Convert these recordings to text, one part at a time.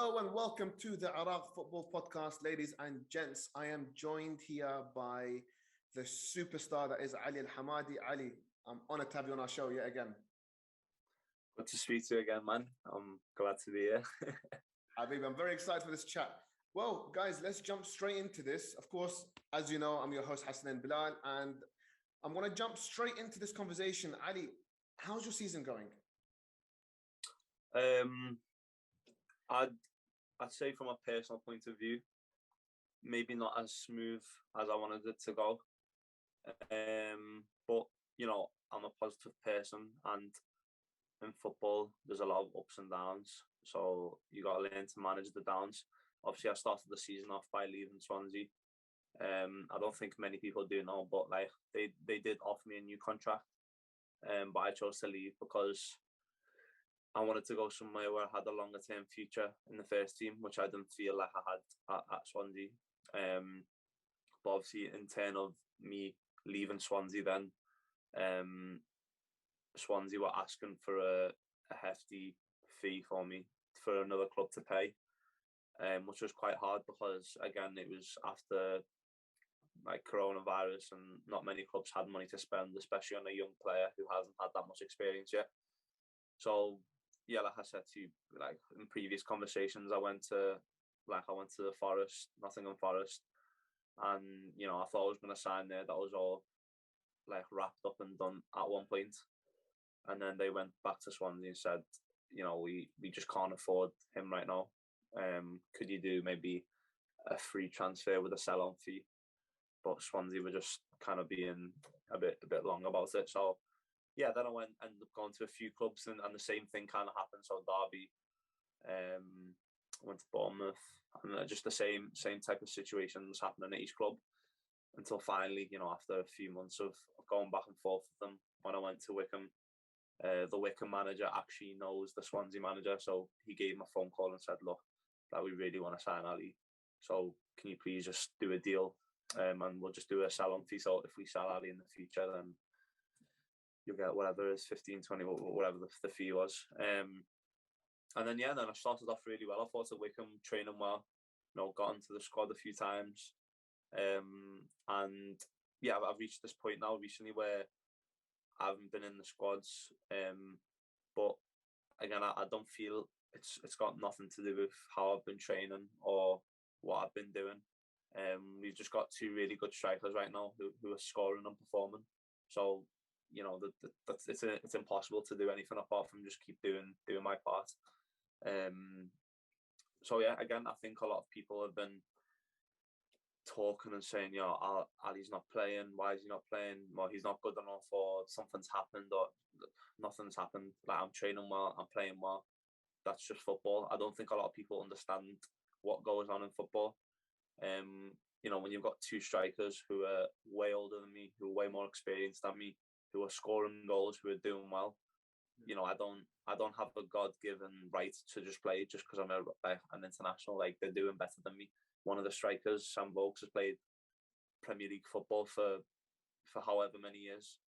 Hello and welcome to the Iraq Football Podcast, ladies and gents. I am joined here by the superstar that is Ali Al-Hamadi. Ali, I'm honored to have you on our show yet again. Good to speak to you again, man. I'm glad to be here. Habib, I'm very excited for this chat. Well, guys, let's jump straight into this. Of course, as you know, I'm your host, Hassan and Bilal, and I'm going to jump straight into this conversation. Ali, how's your season going? I'd say from a personal point of view, maybe not as smooth as I wanted it to go. But I'm a positive person, and in football, there's a lot of ups and downs. So you got to learn to manage the downs. Obviously, I started the season off by leaving Swansea. I don't think many people do know, but like they did offer me a new contract, but I chose to leave because I wanted to go somewhere where I had a longer term future in the first team, which I didn't feel like I had at Swansea. But obviously, in turn of me leaving Swansea, then Swansea were asking for a hefty fee for me for another club to pay, which was quite hard because again it was after like coronavirus and not many clubs had money to spend, especially on a young player who hasn't had that much experience yet. So yeah, like I said to you, like in previous conversations, I went to the Forest, Nottingham Forest, and I thought I was going to sign there. That was all like wrapped up and done at one point, and then they went back to Swansea and said, we just can't afford him right now. Could you do maybe a free transfer with a sell-on fee? But Swansea were just kind of being a bit long about it. So yeah, then I ended up going to a few clubs, and the same thing kind of happened. So Derby, went to Bournemouth, and just the same type of situations happening at each club until finally, after a few months of going back and forth with them, when I went to Wycombe, the Wycombe manager actually knows the Swansea manager, so he gave him a phone call and said, look, that we really want to sign Ali, so can you please just do a deal, and we'll just do a sell-on fee, so if we sell Ali in the future, then you'll get whatever it is, 15, 20, whatever the fee was. And then I started off really well. I thought at Wycombe, training well, got into the squad a few times. And yeah, I've reached this point now recently where I haven't been in the squads. But again, I don't feel it's got nothing to do with how I've been training or what I've been doing. We've just got two really good strikers right now who are scoring and performing. So it's impossible to do anything apart from just keep doing my part. So yeah, again, I think a lot of people have been talking and saying, Ali's not playing. Why is he not playing? Well, he's not good enough, or something's happened, or nothing's happened. Like, I'm training well, I'm playing well. That's just football. I don't think a lot of people understand what goes on in football. When you've got two strikers who are way older than me, who are way more experienced than me, who are scoring goals, who are doing well, I don't have a God-given right to just play just because I'm an international. Like, they're doing better than me. One of the strikers, Sam Vokes, has played Premier League football for however many years.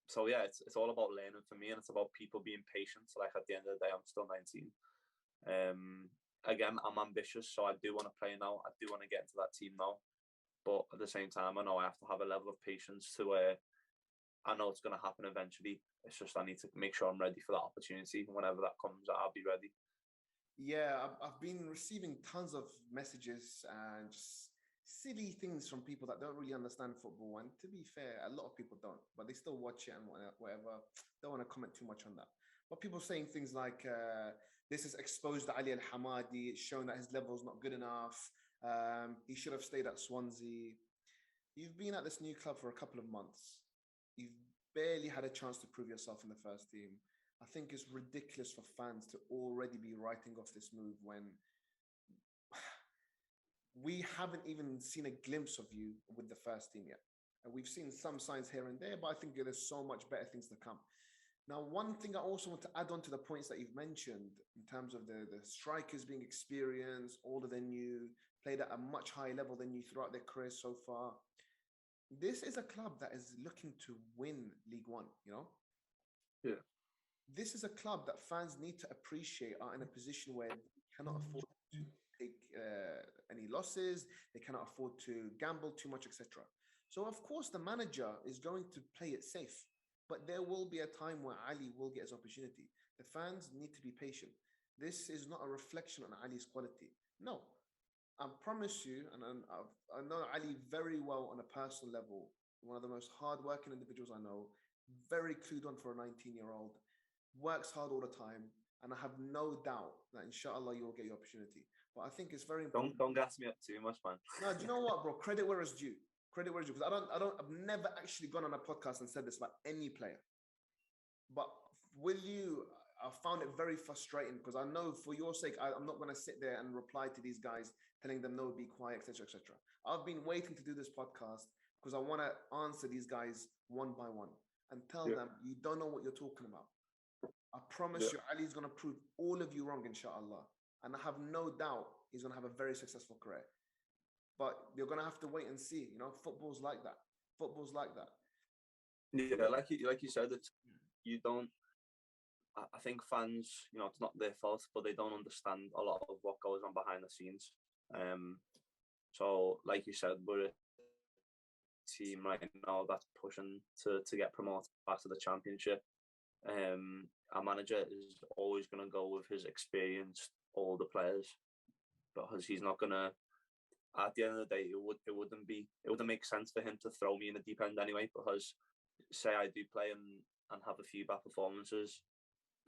So yeah, it's all about learning for me, and it's about people being patient. So like, at the end of the day, I'm still 19. Again, I'm ambitious, so I do want to play now. I do want to get into that team now. But at the same time, I know I have to have a level of patience to where I know it's going to happen eventually. It's just I need to make sure I'm ready for that opportunity. Whenever that comes, I'll be ready. Yeah, I've been receiving tons of messages and just silly things from people that don't really understand football. And to be fair, a lot of people don't, but they still watch it and whatever. Don't want to comment too much on that. But people saying things like, this has exposed Ali Al-Hamadi. It's shown that his level's not good enough. He should have stayed at Swansea. You've been at this new club for a couple of months. You've barely had a chance to prove yourself in the first team. I think it's ridiculous for fans to already be writing off this move when we haven't even seen a glimpse of you with the first team yet. And we've seen some signs here and there, but I think there's so much better things to come. Now, one thing I also want to add on to the points that you've mentioned in terms of the strikers being experienced, older than you, played at a much higher level than you throughout their career so far. This is a club that is looking to win League One, Yeah. This is a club that fans need to appreciate are in a position where they cannot afford to take any losses. They cannot afford to gamble too much, etc. So of course the manager is going to play it safe, but there will be a time where Ali will get his opportunity. The fans need to be patient. This is not a reflection on Ali's quality. No, I promise you, and I know Ali very well on a personal level, one of the most hardworking individuals I know, very clued on for a 19-year-old, works hard all the time, and I have no doubt that inshallah you'll get your opportunity. But I think it's very important. Don't gas me up too much, man. No, do you know what, bro? Credit where it's due. Credit where it's due. Because I've never actually gone on a podcast and said this about any player. But I found it very frustrating because I know for your sake, I'm not going to sit there and reply to these guys telling them no, be quiet, etc., etc. I've been waiting to do this podcast because I want to answer these guys one by one and tell them you don't know what you're talking about. I promise you, Ali's going to prove all of you wrong, inshallah. And I have no doubt he's going to have a very successful career. But you're going to have to wait and see. You know, football's like that. Football's like that. Yeah, like you said, you don't. I think fans, you know, it's not their fault, but they don't understand a lot of what goes on behind the scenes. So, like you said, we're a team right now that's pushing to get promoted back to the Championship. Our manager is always going to go with his experienced older players because he's not going to. At the end of the day, it wouldn't make sense for him to throw me in the deep end anyway. Because say I do play and have a few bad performances,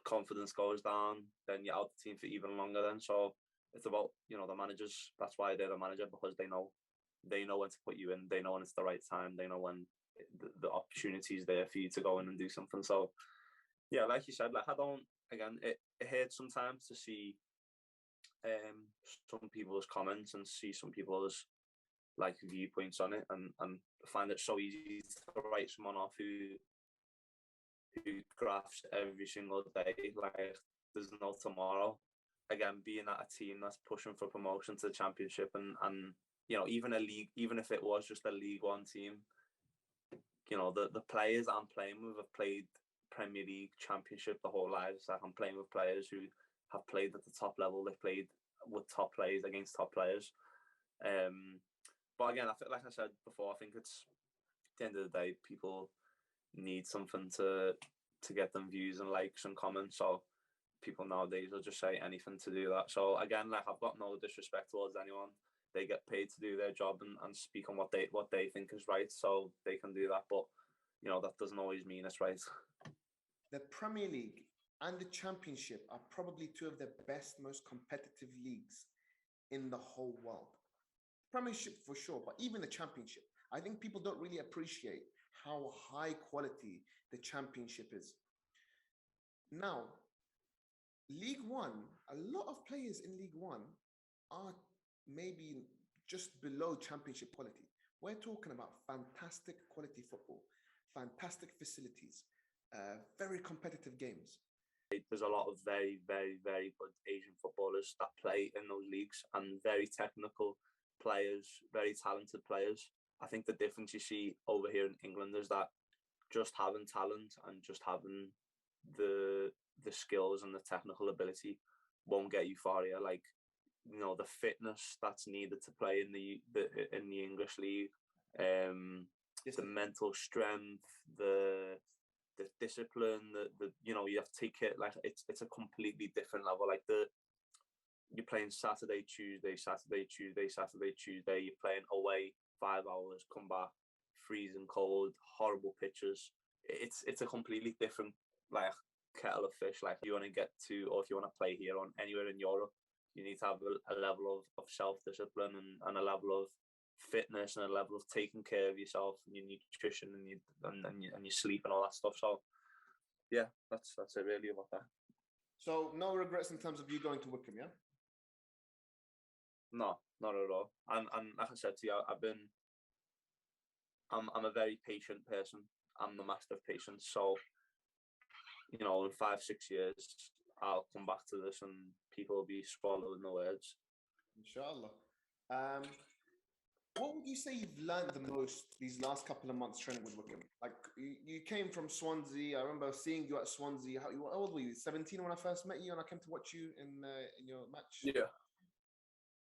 confidence goes down, then you're out the team for even longer. Then so it's about, you know, the managers. That's why they're the manager, because they know when to put you in. They know when it's the right time. They know when the opportunity is there for you to go in and do something. So yeah, like you said, like I don't. Again, it hurts sometimes to see some people's comments and see some people's like viewpoints on it, and find it so easy to write someone off who graphs every single day like there's no tomorrow. Again, being at a team that's pushing for promotion to the Championship, and you know, even if it was just a League One team, you know, the players I'm playing with have played Premier League, Championship the whole lives. Like I'm playing with players who have played at the top level. They've played with top players against top players. But again, I feel, like I said before, I think it's at the end of the day, people need something to get them views and likes and comments. So people nowadays will just say anything to do that. So again, like I've got no disrespect towards anyone. They get paid to do their job and speak on what they think is right, so they can do that. But you know, that doesn't always mean it's right. The Premier League and the Championship are probably two of the best, most competitive leagues in the whole world. Premiership for sure, but even the Championship. I think people don't really appreciate how high quality the Championship is. Now, League One, a lot of players in League One are maybe just below Championship quality. We're talking about fantastic quality football, fantastic facilities, very competitive games. There's a lot of very, very, very good Asian footballers that play in those leagues, and very technical players, very talented players. I think the difference you see over here in England is that just having talent and just having the skills and the technical ability won't get you far here. Like, you know, the fitness that's needed to play in the English league, the mental strength, the discipline, the you know, you have to take it like it's a completely different level. Like you're playing Saturday, Tuesday, you're playing away 5 hours, come back, freezing cold, horrible pitches. It's a completely different like kettle of fish. Like if you want to get to, or if you want to play here on anywhere in Europe, you need to have a level of self-discipline and a level of fitness and a level of taking care of yourself and your nutrition and your sleep and all that stuff. So yeah, that's it really about that. So no regrets in terms of you going to Wycombe, yeah? No, not at all. And like I said to you, I'm a very patient person. I'm the master of patience. So, you know, in 5-6 years, I'll come back to this and people will be swallowing the words. Inshallah. What would you say you've learned the most these last couple of months training with Wycombe? Like you came from Swansea. I remember seeing you at Swansea. How old were you? 17 when I first met you, and I came to watch you in your match. Yeah,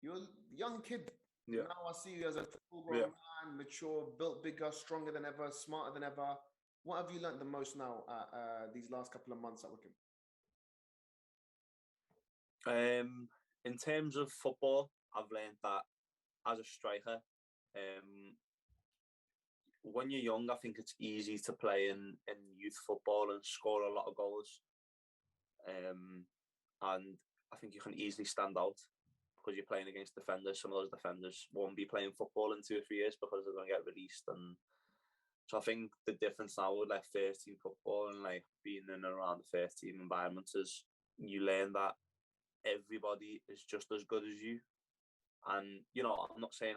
You're a young kid. yeah, Now I see you as a yeah. full-grown man, mature, built bigger, stronger than ever, smarter than ever. What have you learned the most now at these last couple of months at Wycombe? In terms of football, I've learned that as a striker, um, when you're young, I think it's easy to play in youth football and score a lot of goals. And I think you can easily stand out because you're playing against defenders. Some of those defenders won't be playing football in 2 or 3 years because they're going to get released. And so I think the difference now with like first team football and like being in and around the first team environments is you learn that everybody is just as good as you. And you know, I'm not saying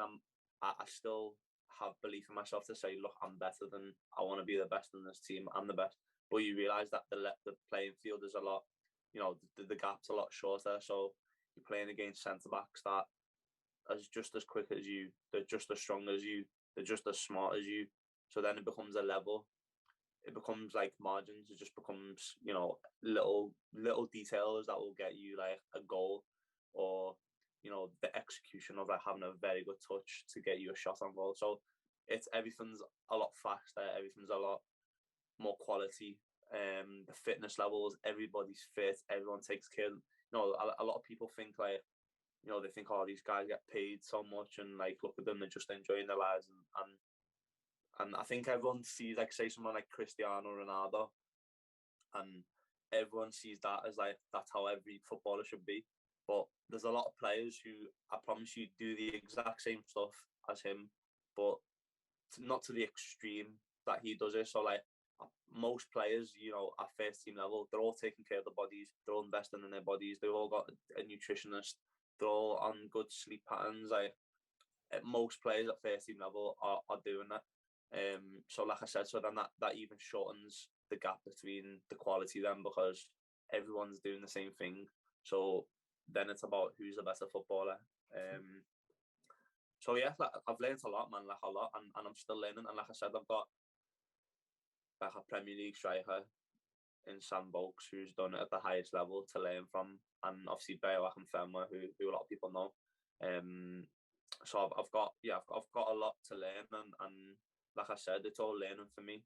I still have belief in myself to say, look, I'm better than, I want to be the best in this team. I'm the best. But you realise that the playing field is a lot, you know, the gap's a lot shorter. So you're playing against centre backs that are just as quick as you. They're just as strong as you. They're just as smart as you. So then it becomes a level. It becomes like margins. It just becomes, you know, little details that will get you like a goal, or you know, the execution of like having a very good touch to get you a shot on goal. So it's everything's a lot faster. Everything's a lot more quality. The fitness levels, everybody's fit. Everyone takes care. You know, a lot of people think like, you know, they think, oh, these guys get paid so much, and like look at them, they're just enjoying their lives, and I think everyone sees, like, say someone like Cristiano Ronaldo, and everyone sees that as like that's how every footballer should be. But there's a lot of players who, I promise you, do the exact same stuff as him, but not to the extreme that he does it. So like most players, you know, at first team level, they're all taking care of their bodies, they're all investing in their bodies, they've all got a nutritionist, they're all on good sleep patterns. Like most players at first team level are doing that. So like I said, so then that even shortens the gap between the quality then, because everyone's doing the same thing. So then it's about who's a better footballer. So yeah, like, I've learned a lot, man, like a lot, and I'm still learning. And like I said, I've got like a Premier League striker in Sam Vokes who's done it at the highest level to learn from, and obviously Bale and Fenwa, who a lot of people know. So I've got a lot to learn, and like I said, it's all learning for me,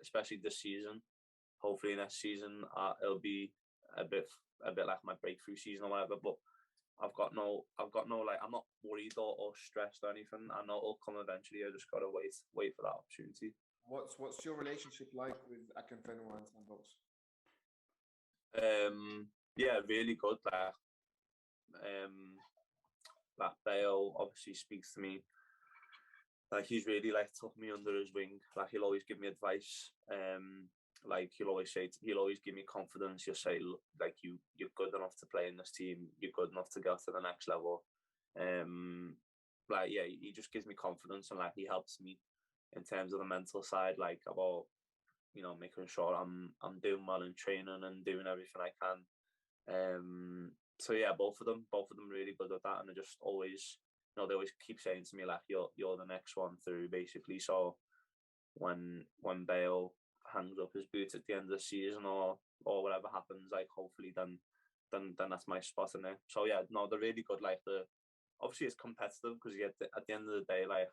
especially this season. Hopefully next season it'll be a bit like my breakthrough season or whatever. But I've got no like, I'm not worried or stressed or anything. I know it'll come eventually. I just gotta wait for that opportunity. What's your relationship like with Akinfenwa and Sandbox? Yeah, really good. Like Bale obviously speaks to me. Like he's really like took me under his wing. Like he'll always give me advice. Like he'll always give me confidence. He'll say, like, you're good enough to play in this team. You're good enough to go to the next level. Like yeah, he just gives me confidence, and like he helps me in terms of the mental side, like about, you know, making sure I'm doing well in training and doing everything I can. So yeah, both of them really good at that, and they just always, you know, they always keep saying to me like, you're the next one through, basically. So when Bale hangs up his boots at the end of the season, or whatever happens, like hopefully then that's my spot in there. So yeah, no, they're really good. Like obviously it's competitive because you get at the end of the day, like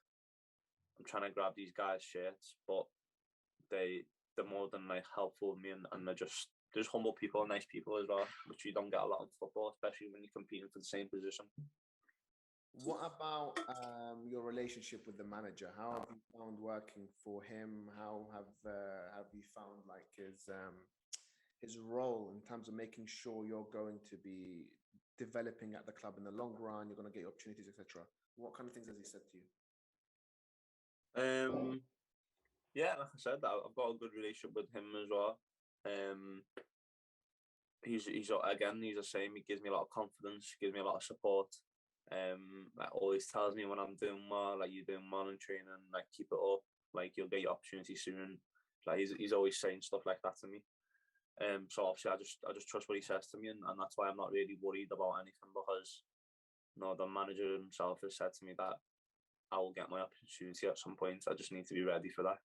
I'm trying to grab these guys' shirts, but they're more than like helpful with me, and they're just humble people, nice people as well, which you don't get a lot in football, especially when you're competing for the same position. What about your relationship with the manager? How have you found working for him? How have you found like his role in terms of making sure you're going to be developing at the club in the long run? You're going to get opportunities, etc. What kind of things has he said to you? Yeah, like I said, I've got a good relationship with him as well. He's the same. He gives me a lot of confidence, gives me a lot of support. Like always tells me when I'm doing well, like you're doing well in training, like keep it up, like you'll get your opportunity soon. Like he's always saying stuff like that to me. So obviously I just trust what he says to me, and that's why I'm not really worried about anything, because you know, the manager himself has said to me that I will get my opportunity at some point. I just need to be ready for that.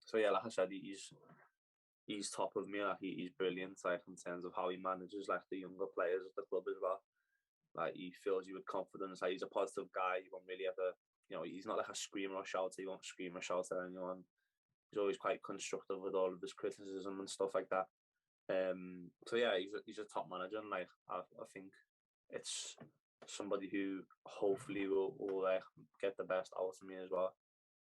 So yeah, like I said, he's top of me. Like he's brilliant. Like in terms of how he manages like the younger players at the club as well. Like he fills you with confidence. Like he's a positive guy. He won't really ever, he's not like a screamer or shouter. He won't scream or shout at anyone. He's always quite constructive with all of his criticism and stuff like that. So yeah, he's a top manager, and like I think it's somebody who hopefully will get the best out of me as well.